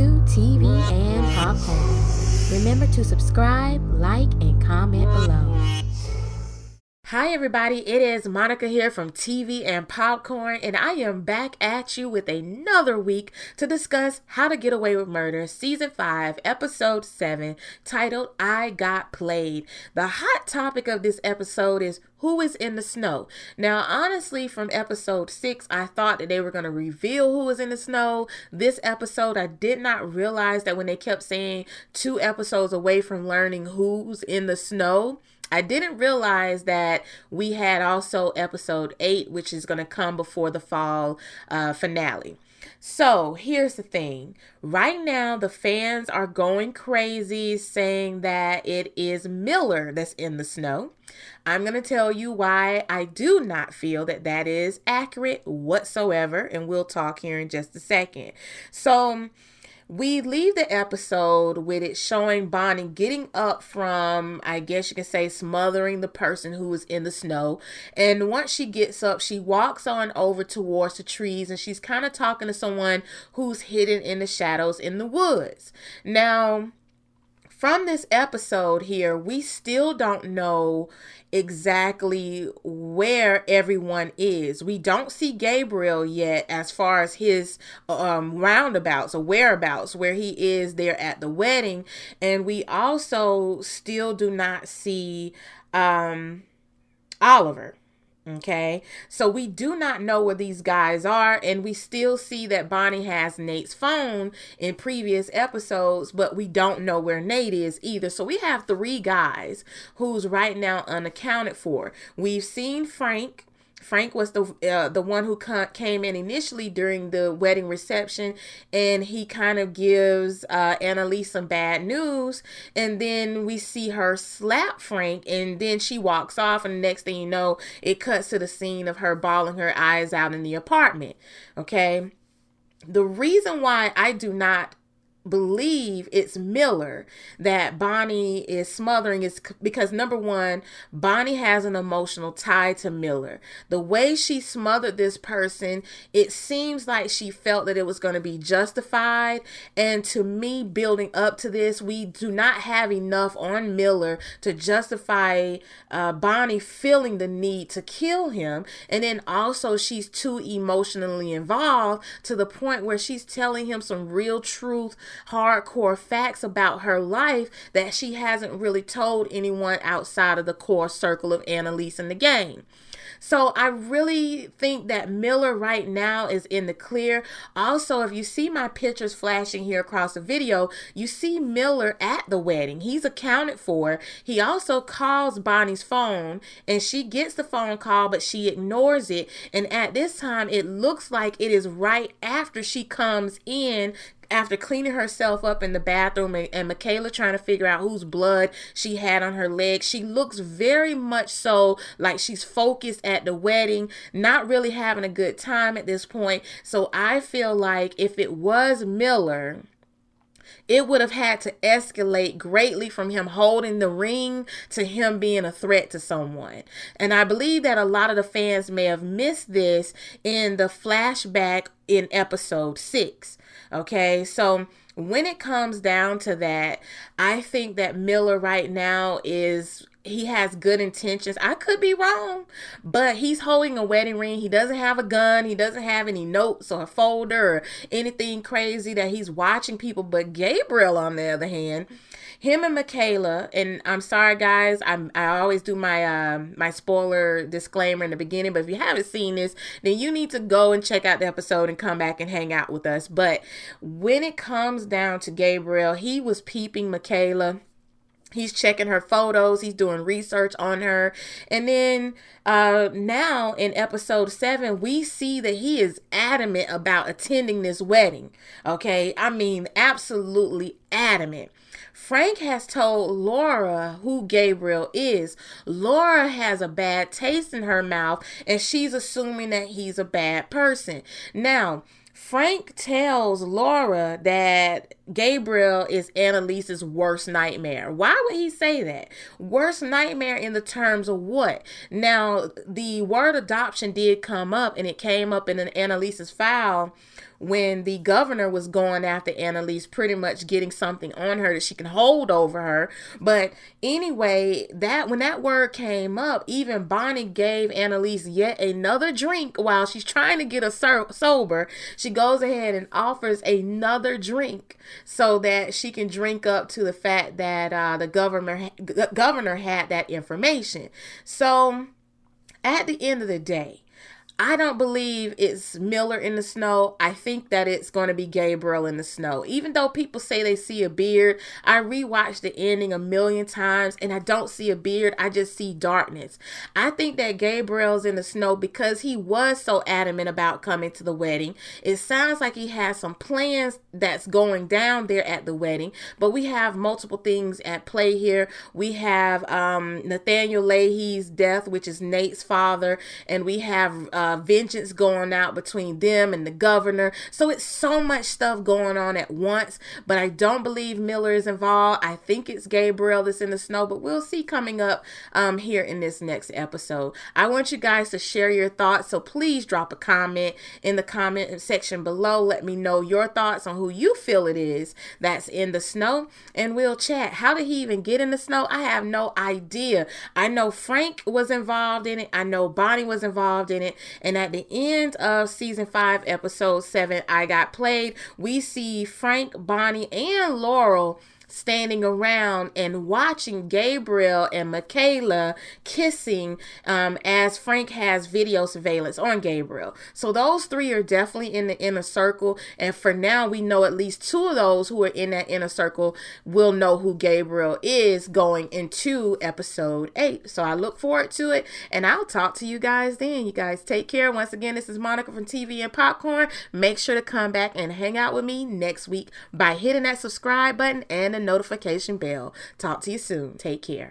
to TV and Popcorn. Remember to subscribe, like, and comment below. Hi everybody, it is Monica here from TV and Popcorn, and I am back at you with another week to discuss How to Get Away with Murder, Season 5, Episode 7, titled I Got Played. The hot topic of this episode is who is in the snow. Now, honestly, from Episode 6, I thought that they were going to reveal who was in the snow. This episode, I did not realize that when they kept saying 2 episodes away from learning who's in the snow, I didn't realize that we had also episode 8, which is going to come before the fall finale. So here's the thing. Right now, the fans are going crazy saying that it is Miller that's in the snow. I'm going to tell you why I do not feel that that is accurate whatsoever, and we'll talk here in just a second. So we leave the episode with it showing Bonnie getting up from, I guess you can say, smothering the person who was in the snow. And once she gets up, she walks on over towards the trees and she's kind of talking to someone who's hidden in the shadows in the woods. Now, from this episode here, we still don't know exactly where everyone is. We don't see Gabriel yet as far as his roundabouts or whereabouts, where he is there at the wedding. And we also still do not see Oliver. Okay, so we do not know where these guys are, and we still see that Bonnie has Nate's phone in previous episodes, but we don't know where Nate is either. So we have 3 guys who's right now unaccounted for. We've seen Frank. Frank was the one who came in initially during the wedding reception, and he kind of gives Annalise some bad news, and then we see her slap Frank, and then she walks off, and the next thing you know, it cuts to the scene of her bawling her eyes out in the apartment. Okay, the reason why I do not believe it's Miller that Bonnie is smothering is because, number one, Bonnie has an emotional tie to Miller. The way she smothered this person, it seems like she felt that it was going to be justified. And to me, building up to this, we do not have enough on Miller to justify Bonnie feeling the need to kill him. And then also she's too emotionally involved to the point where she's telling him some real truth, hardcore facts about her life that she hasn't really told anyone outside of the core circle of Annalise and the gang. So I really think that Miller right now is in the clear. Also, if you see my pictures flashing here across the video, you see Miller at the wedding. He's accounted for. He also calls Bonnie's phone, and she gets the phone call, but she ignores it. And at this time, it looks like it is right after she comes in after cleaning herself up in the bathroom, and Mykayla trying to figure out whose blood she had on her leg. She looks very much so like she's focused at the wedding, not really having a good time at this point. So I feel like if it was Miller, it would have had to escalate greatly from him holding the ring to him being a threat to someone. And I believe that a lot of the fans may have missed this in the flashback in episode 6. Okay, so when it comes down to that, I think that Miller right now he has good intentions. I could be wrong, but he's holding a wedding ring. He doesn't have a gun. He doesn't have any notes or a folder or anything crazy that he's watching people. But Gabriel, on the other hand, him and Mykayla, and I'm sorry guys, I always do my spoiler disclaimer in the beginning, but if you haven't seen this, then you need to go and check out the episode and come back and hang out with us. But when it comes down to Gabriel, he was peeping Mykayla. He's checking her photos. He's doing research on her. And then now in episode 7, we see that he is adamant about attending this wedding. Okay, I mean, absolutely adamant. Frank has told Laura who Gabriel is. Laura has a bad taste in her mouth, and she's assuming that he's a bad person. Now, Frank tells Laura that Gabriel is Annalise's worst nightmare. Why would he say that? Worst nightmare in the terms of what? Now, the word adoption did come up, and it came up in Annalise's file when the governor was going after Annalise, pretty much getting something on her that she can hold over her. But anyway, that when that word came up, even Bonnie gave Annalise yet another drink while she's trying to get her sober. She goes ahead and offers another drink so that she can drink up to the fact that the governor had that information. So at the end of the day, I don't believe it's Miller in the snow. I think that it's going to be Gabriel in the snow. Even though people say they see a beard, I rewatched the ending a million times and I don't see a beard. I just see darkness. I think that Gabriel's in the snow because he was so adamant about coming to the wedding. It sounds like he has some plans that's going down there at the wedding, but we have multiple things at play here. We have Nathaniel Leahy's death, which is Nate's father, and we have vengeance going out between them and the governor. So it's so much stuff going on at once, but I don't believe Miller is involved. I think it's Gabriel that's in the snow, but we'll see coming up here in this next episode. I want you guys to share your thoughts, so please drop a comment in the comment section below. Let me know your thoughts on who you feel it is that's in the snow, and we'll chat. How did he even get in the snow? I have no idea. I know Frank was involved in it. I know Bonnie was involved in it. And at the end of season 5, episode 7, I Got Played, we see Frank, Bonnie, and Laurel standing around and watching Gabriel and Mykayla kissing as Frank has video surveillance on Gabriel. So those three are definitely in the inner circle, and for now we know at least 2 of those who are in that inner circle will know who Gabriel is going into episode 8. So I look forward to it, and I'll talk to you guys then. You guys take care. Once again, this is Monica from TV and Popcorn. Make sure to come back and hang out with me next week by hitting that subscribe button and the notification bell. Talk to you soon. Take care.